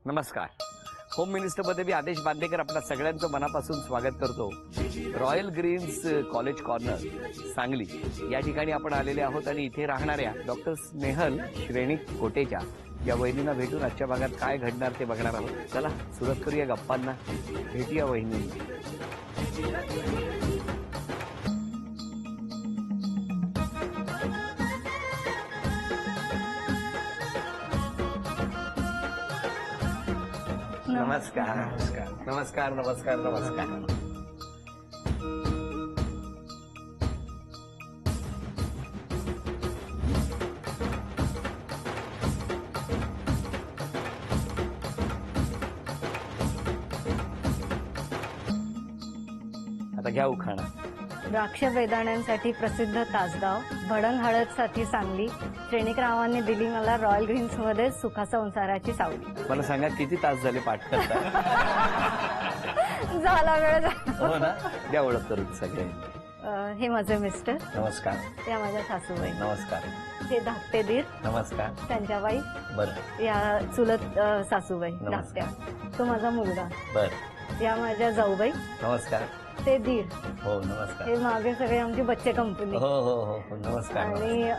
नमस्कार. Home minister मध्ये मी आदेश बांदेकर आपल्या सगळ्यांचं मनापासून स्वागत करतो. Royal greens college corner Sangli या ठिकाणी आपण आलेले आहोत आणि इथे राहणाऱ्या डॉक्टर स्नेहल श्रेणिक कोटेच्या या वहिनींना भेटून आजच्या भागात काय घडणार ते बघणार आहोत. चला सुरुवात करूया गप्पांना. भेटूया वहिनींना. नमस्कार नमस्कार नमस्कार नमस्कार नमस्कार. आता घ्या उखाणा. द्राक्ष वेदाण्यांसाठी प्रसिद्ध तासगाव, भडंग हळदसाठी सांगली. श्रेणिकरावांनी दिली मला रॉयल ग्रीन्स मध्ये सुखासंसाराची सावली. मला सांगा किती तास झाले पाठ करता? झाला वेळ. हो ना. द्या ओळख करून सगळे. हे माझे मिस्टर. नमस्कार. त्या माझ्या सासूबाई. नमस्कार. हे धाकटे दीर. नमस्कार. त्यांच्या बाई. बरं. या चुलत सासूबाई नमस्कार. धाकट्या. तो माझा मुलगा. बरं. या माझ्या जाऊबाई. नमस्कार. ते दीर. हो नमस्कार. हे मागे सगळे आमची बच्चे कंपनी. हो हो हो हो नमस्कार. आणि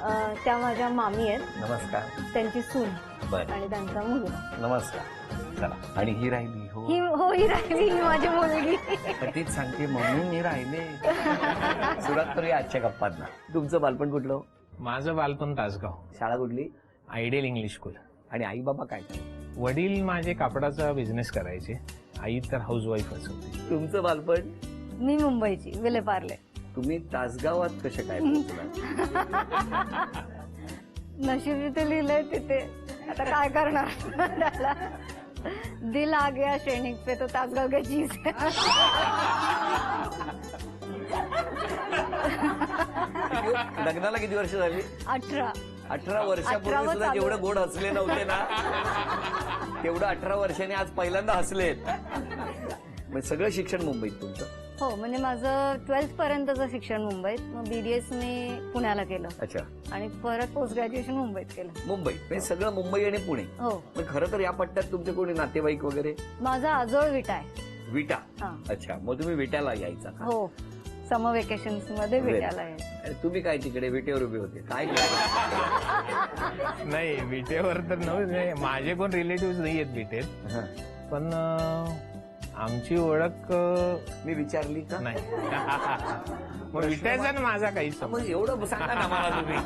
त्या माझ्या मामी आहेत. नमस्कार. त्यांची सून बरं. आणि त्यांचा मुलगा. नमस्कार. चला. आणि ही राहिली. हो ही राहिली ही माझी मुलगी. पण तीच सांगते मम्मी मी राहिले. सुरुवात करूया आजच्या गप्पांना. तुमचं बालपण कुठलं? माझं बालपण तासगाव. शाळा कुठली? Ideal English school. आणि आई बाबा काय करतात? वडील माझे कापडाचा बिझनेस करायचे, आई तर हाऊसवाईफच होती. तुमचं बालपण? मी मुंबईची विलेपार्ले. तुम्ही तासगावात कसे काय पोहोचला? नशीब जिथे लिहिलंय तिथे आता काय करणार. त्याला दिल आ गया श्रेणिक पे तो तासगाव का चीज. लग्नाला किती वर्ष झाली? 18. 18 वर्षापूर्वी सुद्धा जेवढं गोड हसले नव्हते ना तेवढं 18 वर्षांनी आज पहिल्यांदा हसलेत. म्हणजे सगळं शिक्षण मुंबईत तुमचं? हो, म्हणजे माझं 12th पर्यंतचं शिक्षण मुंबईत. मग BDS मी पुण्याला केलं. अच्छा. आणि परत पोस्ट ग्रॅज्युएशन मुंबईत केलं. मुंबई म्हणजे सगळं मुंबई आणि पुणे. हो. पण खरं तर या पट्ट्यात तुमचे कोणी नातेवाईक वगैरे? माझा आजोळ विटा आहे. विटा. हा. अच्छा. मग तुम्ही विट्याला यायचा का? हो, समर वेकेशन्स मध्ये विट्याला आहे. आणि तुम्ही काय तिकडे विटेवर उभे होते काय? नाही, विटेवर तर नव्हते. माझे कोण रिलेटिव्ह नाही आहेत विटेत. पण आमची ओळख मी विचारली का? नाही. मग विट्याचा ना माझा काहीच मग संबंध एवढं सांगा ना मला तुम्ही.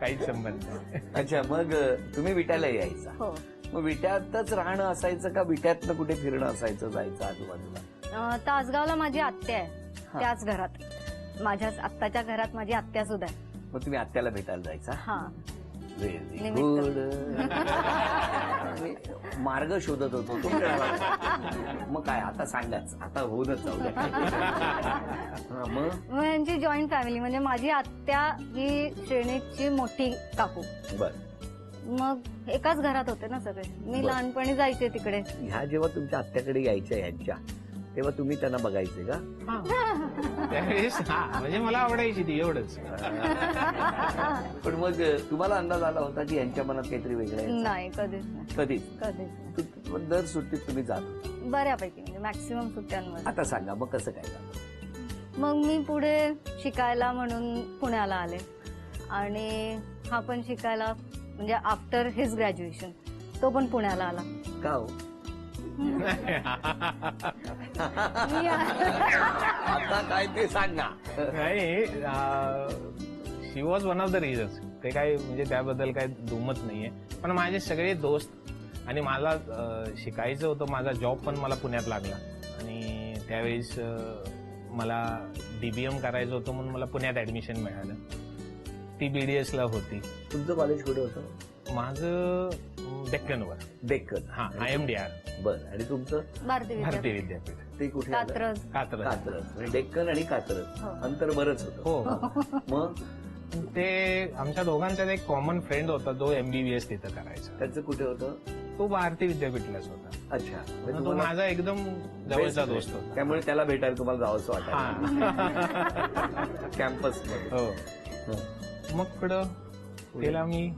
काहीच संबंध नाही. अच्छा. मग तुम्ही विट्याला यायचा. हो. मग विट्यातच राहणं असायचं का विट्यातनं कुठे फिरणं असायचं जायचं आजूबाजूला? तासगावला माझी आत्या आहे. त्याच घरात माझ्या आत्ताच्या घरात माझी आत्या सुद्धा आहे. मग तुम्ही आत्याला भेटायला जायचा? हा. व्हेरी निमित्त. गुड. मार्ग शोधत होतो तो मिळाला. मग काय आता सांगाच, आता होऊनच जाऊ द्या. मग यांची जॉईंट फॅमिली म्हणजे माझी आत्या ही श्रेणीची मोठी काकू. बर. मग एकाच घरात होते ना सगळे. मी बरं. लहानपणी जायचे तिकडे. ह्या जेव्हा तुमच्या आत्याकडे यायच्या यांच्या तेव्हा तुम्ही त्यांना बघायचे का? त्यावेळेस म्हणजे मला आवडायची ती, एवढंच. पण मग तुम्हाला अंदाज आला होता की यांच्या मनात काहीतरी वेगळं आहे? नाही, कधीच नाही. कधीच? कधीच नाही. पण दर सुट्टीत तुम्ही जात होता? बऱ्यापैकी म्हणजे मॅक्सिमम सुट्ट्यांमध्ये. आता सांगा मग कसं काय झालं? मग मी पुढे शिकायला म्हणून पुण्याला आले. आणि हा पण शिकायला म्हणजे आफ्टर हिज ग्रॅज्युएशन तो पण पुण्याला आला. का हो? आता काय ते सांगा. नाही, she was one of the reasons. ते काय म्हणजे त्याबद्दल काय दुमत नाहीये. पण माझे सगळे दोस्त आणि मला शिकायचं होतं. माझा जॉब पण मला पुण्यात लागला आणि त्यावेळेस मला DBM करायचं होतं म्हणून मला पुण्यात ऍडमिशन मिळालं. ती BDS ला होती. तुमचं कॉलेज कुठे होतं? माझं डेक्कनवर. डेक्कन. हा, IMDR. बरं. आणि तुमचं? भारतीय भारतीय विद्यापीठ. विद्यापीठ. ते कुठे आलं? कात्रज. कात्रज. कात्रज. म्हणजे डेक्कन आणि कात्रज हो. अंतर बरंच होतं. हो. मग ते आमच्या दोघांचा एक कॉमन फ्रेंड होता जो MBBS तिथं करायचा. त्याचं कुठे होतं? तो भारतीय विद्यापीठलाच होता. अच्छा. म्हणजे तो तुम्हाला माझा एकदम जवळचा दोस्त होता. त्यामुळे त्याला भेटायला तुम्हाला जावंसं वाटतं हा. कॅम्पस मध्ये. हो. मग पुढं त्याला मी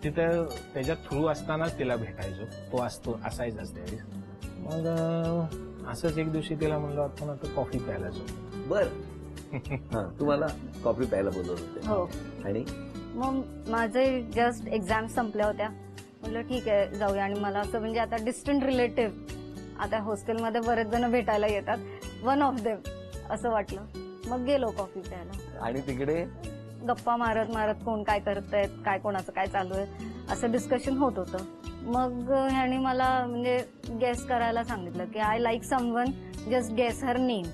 तिथं त्याच्या थ्रू असतानाच तिला भेटायचो, तो असतो असायचाच त्यावेळेस. मग असंच एक दिवशी तिला म्हणलं आपण आता कॉफी प्यायला जाऊ. बर तुम्हाला कॉफी प्यायला बोलवत होते हो. आणि मग माझे जस्ट एक्झाम संपल्या होत्या, म्हटलं ठीक आहे जाऊया. आणि मला असं म्हणजे आता डिस्टंट रिलेटिव्ह आता हॉस्टेलमध्ये बरेच जण भेटायला येतात, वन ऑफ देम असं वाटलं. मग गेलो कॉफी प्यायला आणि तिकडे गप्पा मारत मारत कोण काय करतायत, काय कोणाचं काय चालू आहे असं डिस्कशन होत होतं. मग ह्यानी मला म्हणजे गेस करायला सांगितलं की I like someone, just guess her name.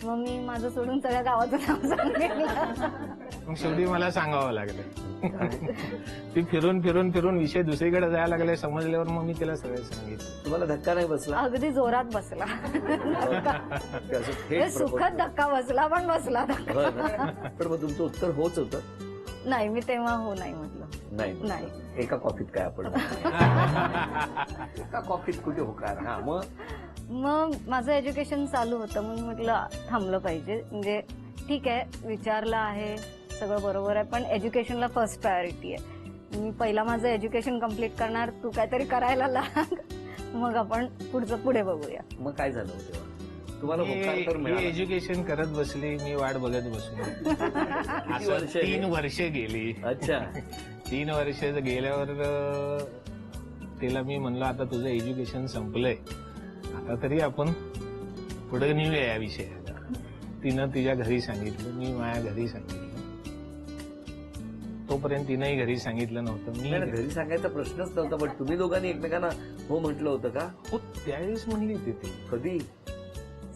मग मी माझं सोडून सगळ्या गावाचं नाव सांगितलं. मग शेवटी मला सांगावं लागलं. ती फिरून फिरून फिरून विषय दुसरीकडे जायला लागले. समजल्यावर मग मी तिला सगळं सांगितलं. तुम्हाला धक्का नाही बसला? अगदी जोरात बसला. असं थेट हे सुखद धक्का बसला, पण बसला धक्का. हो ना? पण मग तुमचं उत्तर होच होतं? नाही, मी तेव्हा हो नाही म्हटलं. नाही. एका कॉफीत काय आपण एका कॉफीत कुठे होकार. हा मग माझं एज्युकेशन चालू होतं, मग म्हटलं थांबलं पाहिजे. म्हणजे ठीक आहे, विचारलं आहे सगळं बरोबर आहे, पण एज्युकेशनला फर्स्ट प्रायोरिटी आहे. मी पहिला माझं एज्युकेशन कम्प्लीट करणार, तू काहीतरी करायला लाग, मग आपण पुढचं पुढे बघूया. मग काय झालं होतं तुम्हाला? होकार तर मी मिळाला. एज्युकेशन करत बसली, मी वाट बघत बसलो. किती वर्ष? 3 वर्ष गेली. अच्छा. 3 वर्ष गेल्यावर तिला मी म्हणलं आता तुझं एज्युकेशन संपलंय, आता तरी आपण पुढे नेऊया या विषयाला. तिनं तिच्या घरी सांगितलं, मी माझ्या घरी सांगितलं. तोपर्यंत तिनंही घरी सांगितलं नव्हतं. मी नाही, घरी सांगायचा प्रश्नच नव्हता. पण तुम्ही दोघांनी एकमेकांना हो म्हटलं होतं का? हो, त्यावेळेस म्हणली होती ती. कधी?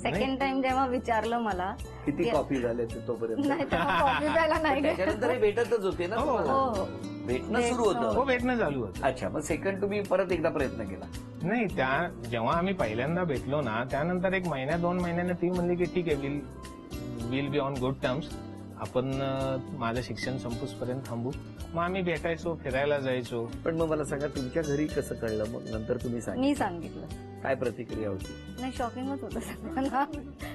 सेकंड टाइम जेव्हा विचारलं मला, किती कॉफी झाले ते तोपर्यंत? नाही तेव्हा कॉफी प्यायला नाही गेले. त्याच्यानंतर भेटतच होते ना हो, तुम्हाला? हो. भेटणं सुरू हो, होतं? भेटणं चालू होतं. अच्छा. मग सेकंड तुम्ही परत एकदा प्रयत्न केला? नाही, जेव्हा आम्ही पहिल्यांदा भेटलो ना, त्यानंतर 1 महिन्या 2 महिन्याने ती म्हणली की ठीक आहे, will be on good terms. आपण माझं शिक्षण संपूसपर्यंत थांबू. मग आम्ही भेटायचो, फिरायला जायचो. पण मग मला सांगा, तुमच्या घरी कसं कळलं? मग नंतर तुम्ही मी सांगितलं, सांगितलं. काय प्रतिक्रिया होती? नाही, शॉकिंगच होतं सगळ्यांना.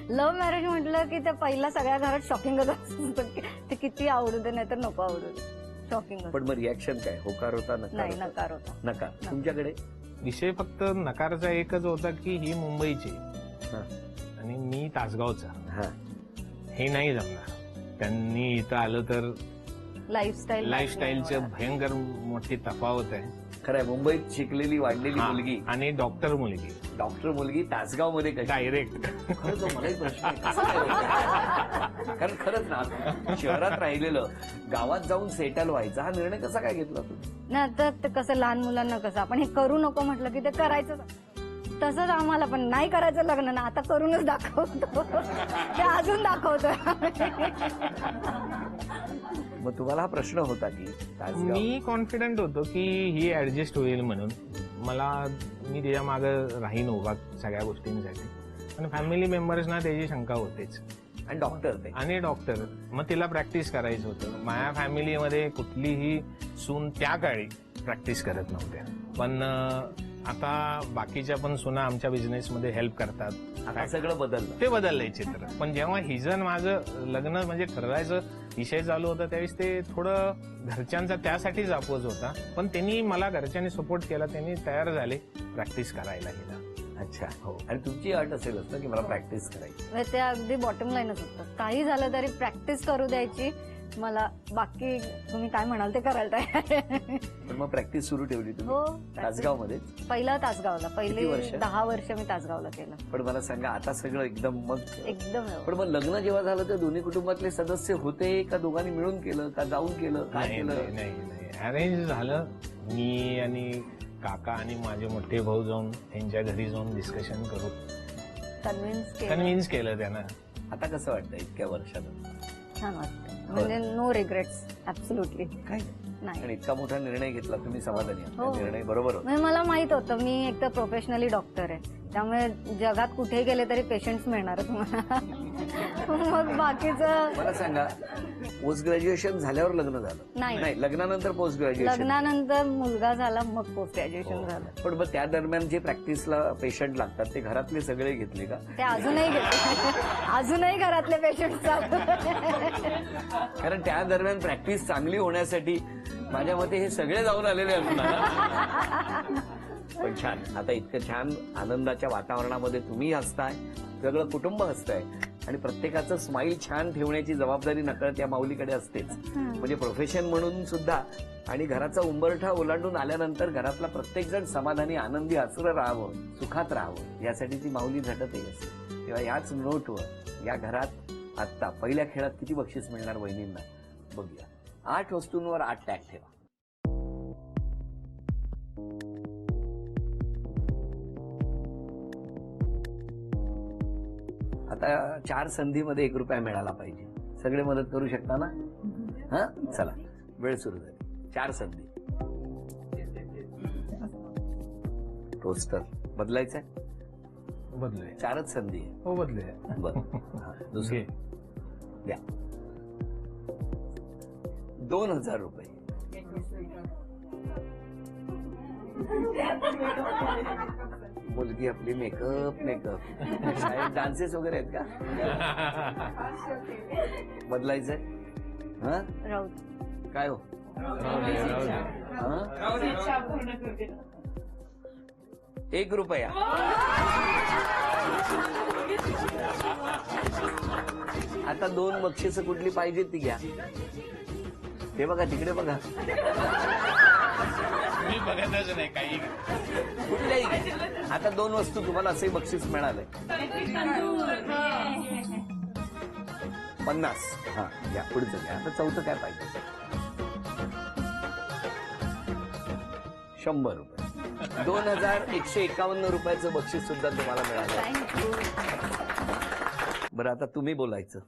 लव्ह मॅरेज म्हटलं की ते पहिला सगळ्या घरात शॉकिंगच असतं की ते किती आवडू दे नाही तर नको आवडू दे, शॉकिंग. पण मग रिॲक्शन काय? होकार होता? नाही, नकार? नकार होता. नकार. तुमच्याकडे? विषय फक्त नकारचा एकच होता की ही मुंबईची हा. आणि मी तासगावचा, हा. हे नाही जमणार. त्यांनी इथं आलं तर लाईफस्टाईलचं भयंकर मोठी तफावत आहे. खरंय, मुंबईत शिकलेली वाढलेली हा, मुलगी, आणि डॉक्टर मुलगी तासगाव मध्ये कशी? डायरेक्ट. खरंच हो, मलाही प्रश्न आहे, कसं काय होतं? कारण खरंच ना, शहरात राहिलेलं गावात जाऊन सेटल व्हायचा हा निर्णय कसा काय घेतला तुम्ही? नाही तर ते कसं लहान मुलांना कसं आपण हे करू नको म्हटलं की ते करायचं. तसंच आम्हाला पण नाही करायचं लग्न ना, आता करूनच दाखवतो. ते अजून दाखवतो. मग तुम्हाला हा प्रश्न होता की तासगाव? मी कॉन्फिडंट होतो की ही ऍडजस्ट होईल म्हणून. मी तिच्या मागं राहीन उभा सगळ्या गोष्टींसाठी. पण फॅमिली मेंबर्सना त्याची शंका होतेच. आणि डॉक्टर मग तिला प्रॅक्टिस करायचं होतं. माझ्या फॅमिलीमध्ये कुठलीही सून त्या काळी प्रॅक्टिस करत नव्हत्या. पण आता बाकीच्या पण सुना आमच्या बिझनेसमध्ये हेल्प करतात. आता सगळं बदललं. ते बदललंय चित्र. पण जेव्हा हिजन माझं लग्न म्हणजे ठरवायचं विषय चालू होता, त्यावेळेस ते थोडं घरच्यांचा त्यासाठीच अपोज होता. पण त्यांनी मला घरच्यांनी सपोर्ट केला. त्यांनी तयार झाले प्रॅक्टिस करायला हिला. अच्छा. हो. आणि तुमची अट असेलच ना की मला प्रॅक्टिस करायची? ते अगदी बॉटम लाईनच होतं. काही झालं तरी प्रॅक्टिस करू द्यायची मला. बाकी तुम्ही काय म्हणाल ते करायला तयार. पण मग प्रॅक्टिस सुरू ठेवली तुम्ही? हो. तासगाव मध्ये? पहिला तासगावला. किती पहिले वर्ष? 10 वर्ष मी तासगावला केलं. पण मला सांगा, आता सगळं एकदम मग एकदम. पण मग लग्न जेव्हा झालं तर दोन्ही कुटुंबातले सदस्य होते का? दोघांनी मिळून केलं का? जाऊन केलं? काय नाही केलं? नाही, अरेंज झालं. मी आणि काका आणि माझे मोठे भाऊ जाऊन त्यांच्या घरी जाऊन डिस्कशन करू कन्व्हिन्स केलं त्यांना. आता कसं वाटतं इतक्या वर्षात? छान वाटतं. म्हणजे नो रिग्रेट्स. ऍब्सोल्युटली काय नाही. आणि इतका मोठा निर्णय घेतला तुम्ही, समाधानी आहात? हो. निर्णय बरोबर होता? म्हणजे मला माहित होतं मी एक तर प्रोफेशनली डॉक्टर आहे, त्यामुळे जगात कुठे गेले तरी पेशंट्स मिळणारच मला. मग बाकीचं मला सांगा, पोस्ट ग्रॅज्युएशन झाल्यावर लग्न झालं? नाही, लग्नानंतर पोस्ट ग्रॅज्युएशन. लग्नानंतर मुलगा झाला, मग पोस्ट ग्रॅज्युएशन झालं. पण मग त्या दरम्यान जे प्रॅक्टिसला पेशंट लागतात ते घरातले सगळे घेतले का? ते अजूनही घेतले. अजूनही घरातले पेशंट चालू. कारण त्या दरम्यान प्रॅक्टिस चांगली होण्यासाठी माझ्या मते हे सगळे जाऊन आलेले असणार. पण छान, आता इतकं छान आनंदाच्या वातावरणामध्ये तुम्ही हसताय, सगळं कुटुंब हसताय आणि प्रत्येकाचं स्माईल छान ठेवण्याची जबाबदारी नकळत या माऊलीकडे असतेच. म्हणजे प्रोफेशन म्हणून सुद्धा आणि घराचा उंबरठा ओलांडून आल्यानंतर घरातला प्रत्येक जण समाधानी, आनंदी, हसरं राहावं, सुखात राहावं यासाठी ती माऊली झटतही असते. तेव्हा याच नोटवर या घरात आता पहिल्या खेळात किती बक्षीस मिळणार वहिनींना बघूया. 8 वस्तूंवर 8 टॅग ठेवा. आता 4 संधीमध्ये 1 रुपया मिळाला पाहिजे. सगळे मदत करू शकता ना? हा, चला वेळ सुरू झाली. 4 संधी. टोस्टर बदलायचंय? बदलूया. 4च संधी आहे. हो बदलूया. बरं, दुसरे द्या. 2000 रुपये. मुलगी आपली मेकअप शाळेत डान्सेस वगैरे आहेत का? बदलायचंय? हा, राहू काय हो? हा? 1 रुपया. आता 2 बक्षिसं कुठली पाहिजे ती घ्या. ते बघा, तिकडे बघा. मी बघतच नाही काही. कुठल्याही आता 2 वस्तू तुम्हाला असे बक्षीस मिळालंय. 50. हा घ्या, पुढचं घ्या. आता 4थं काय पाहिजे? 100 रुपये. 2151 रुपयाचं बक्षीस सुद्धा तुम्हाला मिळालं. बरं, आता तुम्ही बोलायचं.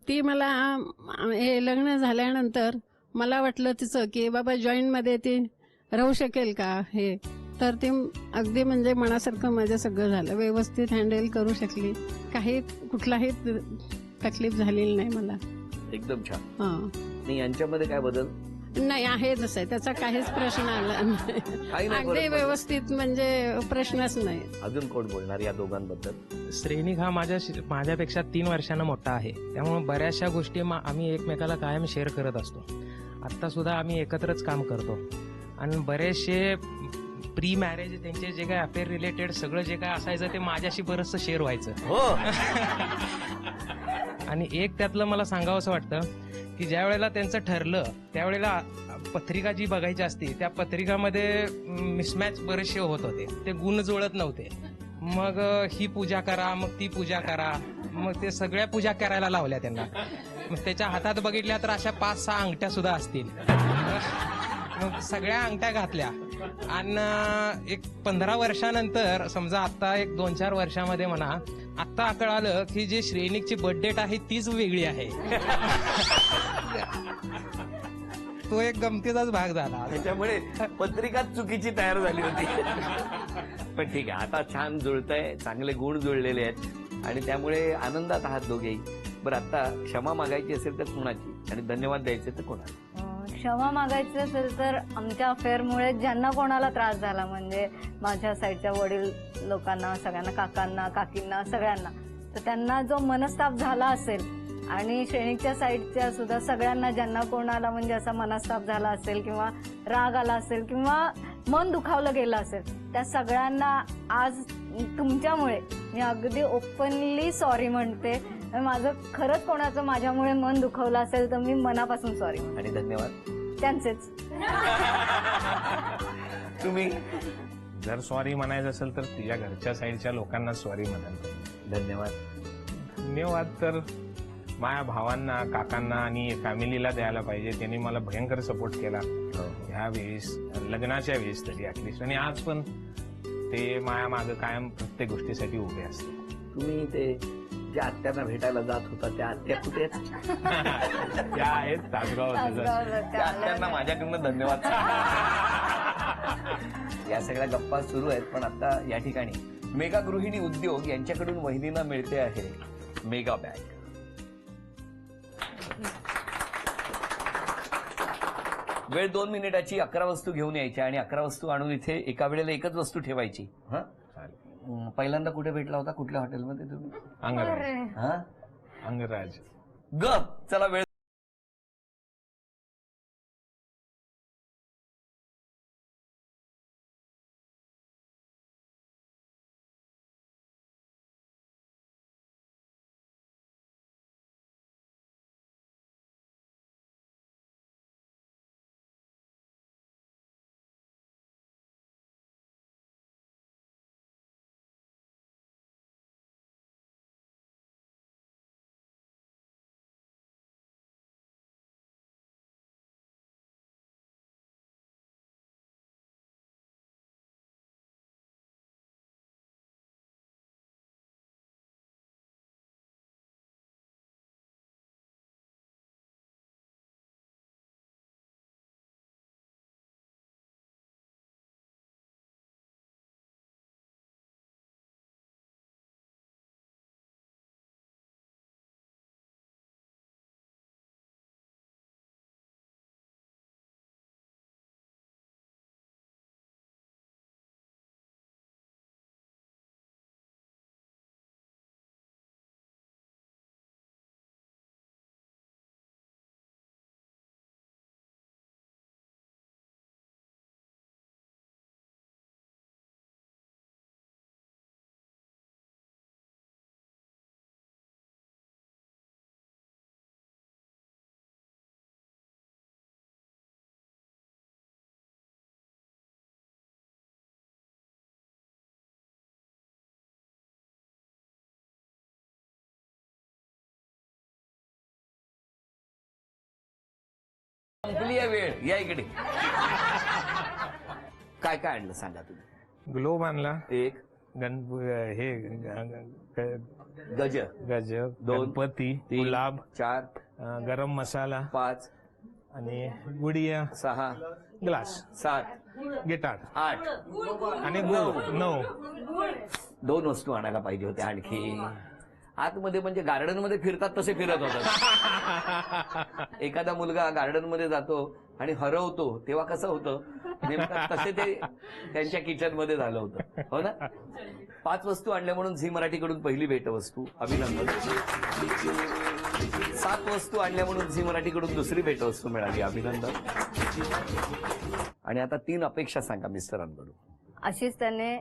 ती मला हे लग्न झाल्यानंतर मला वाटलं तिचं की बाबा जॉईंट मध्ये ती राहू शकेल का हे, तर ती अगदी म्हणजे मनासारखं माझं सगळं झालं, व्यवस्थित हँडल करू शकली, काही कुठलाही तकलीफ झालेली नाही मला. एकदम छान. हा, नाही यांच्यामध्ये काय बदल? नाही आहे जसं आहे, त्याचा काहीच प्रश्न आला नाही. काही नाही, अगदी बरं. व्यवस्थित म्हणजे प्रश्नच नाही. अजून कोण बोलणार या दोघांबद्दल? श्रेणिक हा माझ्यापेक्षा 3 वर्षांना मोठा आहे, त्यामुळे बऱ्याचशा गोष्टी आम्ही एकमेकाला कायम शेअर करत असतो. आत्ता सुद्धा आम्ही एकत्रच काम करतो आणि बरेचसे प्री मॅरेज त्यांचे जे काय अफेअर रिलेटेड सगळं जे काय असायचं ते माझ्याशी बरंचसं शेअर व्हायचं. हो. आणि एक त्यातलं मला सांगावंसं वाटतं की ज्या वेळेला त्यांचं ठरलं त्यावेळेला पत्रिका जी बघायची असती त्या पत्रिकामध्ये मिसमॅच बरेचसे होत होते, ते गुण जुळत नव्हते. मग ही पूजा करा, मग ती पूजा करा, मग ते सगळ्या पूजा करायला लावल्या त्यांना. मग त्याच्या हातात बघितल्या तर अशा 5-6 अंगठ्या सुद्धा असतील. मग सगळ्या अंगठ्या घातल्या आणि एक 15 वर्षानंतर समजा आता एक 2-4 वर्षामध्ये म्हणा, आता कळालं की जी श्रेणिकची बर्थ डेट आहे तीच वेगळी आहे. तो एक गमतीचाच भाग झाला. त्याच्यामुळे पत्रिकाच चुकीची तयार झाली होती. पण ठीक आहे, आता छान जुळतंय, चांगले गुण जुळलेले आहेत आणि त्यामुळे आनंदात आहात दोघेही. बरं, आता क्षमा मागायची असेल तर कुणाची आणि धन्यवाद द्यायचे तर कोणाला? क्षमा मागायची असेल तर आमच्या अफेअरमुळे ज्यांना कोणाला त्रास झाला, म्हणजे माझ्या साईडच्या वडील लोकांना, सगळ्यांना, काकांना, काकींना, सगळ्यांना, तर त्यांना जो मनस्ताप झाला असेल आणि श्रेणिकच्या साईडच्या सुद्धा सगळ्यांना ज्यांना कोणाला म्हणजे असा मनस्ताप झाला असेल किंवा राग आला असेल किंवा मन दुखावलं गेलं असेल, त्या सगळ्यांना आज तुमच्यामुळे मी अगदी ओपनली सॉरी म्हणते. माझं खरंच कोणाचं माझ्यामुळे मन दुखवलं असेल तर मी मनापासून सॉरी. आणि धन्यवाद त्यांचेच. तुम्ही? जर सॉरी म्हणायचं असेल तर तुझ्या घरच्या साईडच्या लोकांना सॉरी म्हणाल. धन्यवाद. धन्यवाद तर माझ्या भावांना, काकांना आणि फॅमिलीला द्यायला पाहिजे. त्यांनी मला भयंकर सपोर्ट केला ह्या वेळेस, लग्नाच्या वेळेस तरी ऍटलिस्ट, आणि आज पण ते माझ्या मागं कायम प्रत्येक गोष्टीसाठी उभे असते. तुम्ही ते ज्या आत्यांना भेटायला जात होता त्या आत्या कुठे आहेत? त्या आहेत तासगाव. त्या आत्यांना माझ्याकडनं धन्यवाद. या सगळ्या गप्पा सुरू आहेत, पण आता या ठिकाणी मेगा गृहिणी उद्योग यांच्याकडून वहिनींना मिळते आहे मेगा बॅग. वेळ 2 मिनिटाची. 11 वस्तू घेऊन यायच्या आणि 11 वस्तू आणून इथे एका वेळेला एकच वस्तू ठेवायची. हा, पहिल्यांदा कुठे भेटला होता? कुठल्या हॉटेलमध्ये तुम्ही? अंगराज. हा, अंगराज. गप. चला वेळ संपली आहे वेळ, या इकडे. काय काय आणलं सांगा तुम्ही. ग्लोब आणला, एक हे गज, गज, दोन, गणपती, 3, गुलाब, 4, गरम मसाला 5, आणि गुडिया, 6, ग्लास, 7, गिटार 8, आणि गुळ 9. 2 वस्तू आणायला पाहिजे होत्या आणखी. आतमध्ये म्हणजे गार्डन मध्ये फिरतात तसे फिरत होतात. एखादा मुलगा गार्डन मध्ये जातो आणि हरवतो तेव्हा कसं होतं नेमकं तसे ते त्यांच्या किचन मध्ये झालं होतं, हो ना. 5 वस्तू आणल्या म्हणून झी मराठीकडून पहिली भेटवस्तू, अभिनंदन. 7 वस्तू आणल्या म्हणून झी मराठीकडून दुसरी भेटवस्तू मिळाली, अभिनंदन. आणि आता 3 अपेक्षा सांगा मिस्टरांकडून. अशीच त्याने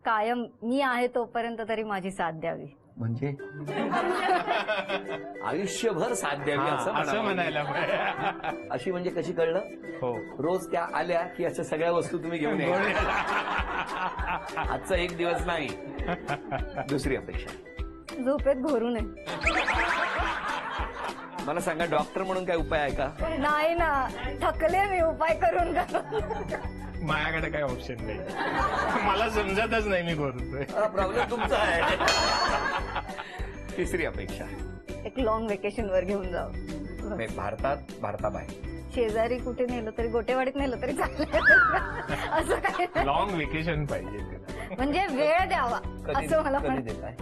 कायम मी आहे तोपर्यंत तरी माझी साथ द्यावी. म्हणजे आयुष्यभर साथ द्यावी असं असं म्हणायला. म्हणायला. अशी म्हणजे कशी कळलं. हो, रोज त्या आल्या की अशा सगळ्या वस्तू तुम्ही घेऊन या. आजचा एक दिवस नाही. दुसरी अपेक्षा, झोपेत घोरू नये. मला सांगा डॉक्टर म्हणून काय उपाय आहे का. नाही ना, थकले मी उपाय करून. माझ्याकडे काही ऑप्शन नाही. मला समजतच नाही मी करतोय. प्रॉब्लेम तुमचा आहे. तिसरी अपेक्षा, एक लॉंग वेकेशन वर घेऊन जावं. नाही, भारताबाहेर शेजारी कुठे नेलं तरी, गोटेवाडीत नेलं तरी चालेल. असं काय लॉंग वेकेशन पाहिजे त्याला. म्हणजे वेळ द्यावा असं मला कधी पण. देताय.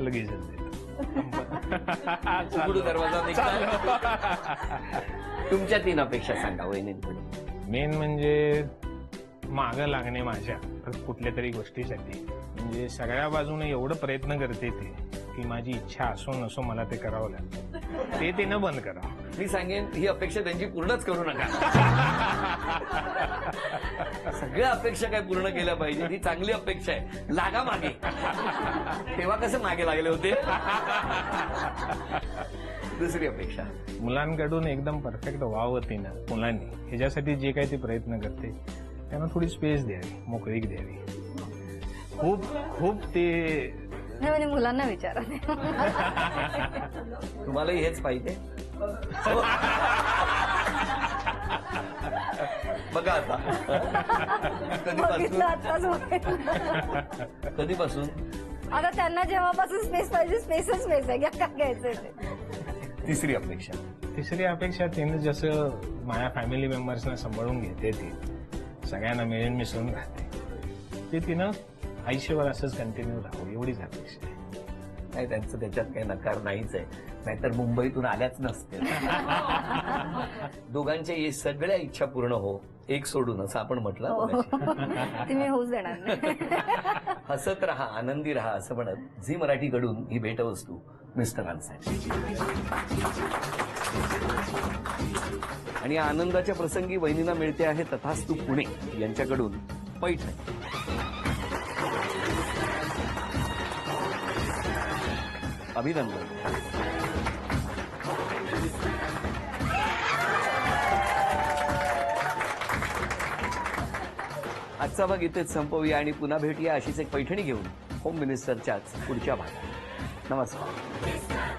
लगेच देतो. उघडू दरवाजा निघताय. तुमच्या 3 अपेक्षा सांगा वहिनींकडून. मेन म्हणजे मागं लागणे माझ्या कुठल्या तरी गोष्टीसाठी. म्हणजे सगळ्या बाजूने एवढं प्रयत्न करते ते की माझी इच्छा असो नसो मला ते करावं लागतं. ते तिनं बंद करावं. मी सांगेन ही अपेक्षा त्यांची पूर्णच करू नका. सगळ्या अपेक्षा काय पूर्ण केल्या पाहिजे, ही चांगली अपेक्षा आहे. लागा मागे. तेव्हा कसं मागे लागले होते. दुसरी अपेक्षा, मुलांकडून एकदम परफेक्ट व्हावं तिनं मुलांनी. ह्याच्यासाठी जे काही ती प्रयत्न करते त्यांना थोडी स्पेस द्यावी, मोकळीक द्यावी. खूप ते नाही म्हणजे मुलांना विचारा. तुम्हालाही हेच पाहिजे. बघा आता बघितलं कधीपासून आताच. कधीपासून आता त्यांना जेव्हापासून स्पेस पाहिजे, स्पेसच स्पेस आहे. काय घ्यायचंय ते. तिसरी अपेक्षा तिनं जसं माझ्या फॅमिली मेंबर्सना सांभाळून घेते, ती सगळ्यांना मिळून मिसळून राहते, ते तिनं आयुष्यभर असंच कंटिन्यू राहावं एवढीच अपेक्षा आहे. नाही, त्यांचं त्याच्यात काही नकार नाहीच आहे. नाहीतर मुंबईतून आल्याच नसते. दोघांच्या सगळ्या इच्छा पूर्ण हो, एक सोडून, असं आपण म्हटलं. ती मी होऊच देणार नाही. हसत राहा, आनंदी राहा असं म्हणत झी मराठीकडून ही भेटवस्तू मिस्टरांसाठी. आणि या आनंदाच्या प्रसंगी वहिनींना मिळते आहे तथास्तु पुणे यांच्याकडून पैठणी. अभिनंदन. आजचा भाग इथेच संपवूया आणि पुन्हा भेटूया अशीच एक पैठणी घेऊन होम मिनिस्टरच्याच पुढच्या भागात. नमस्कार.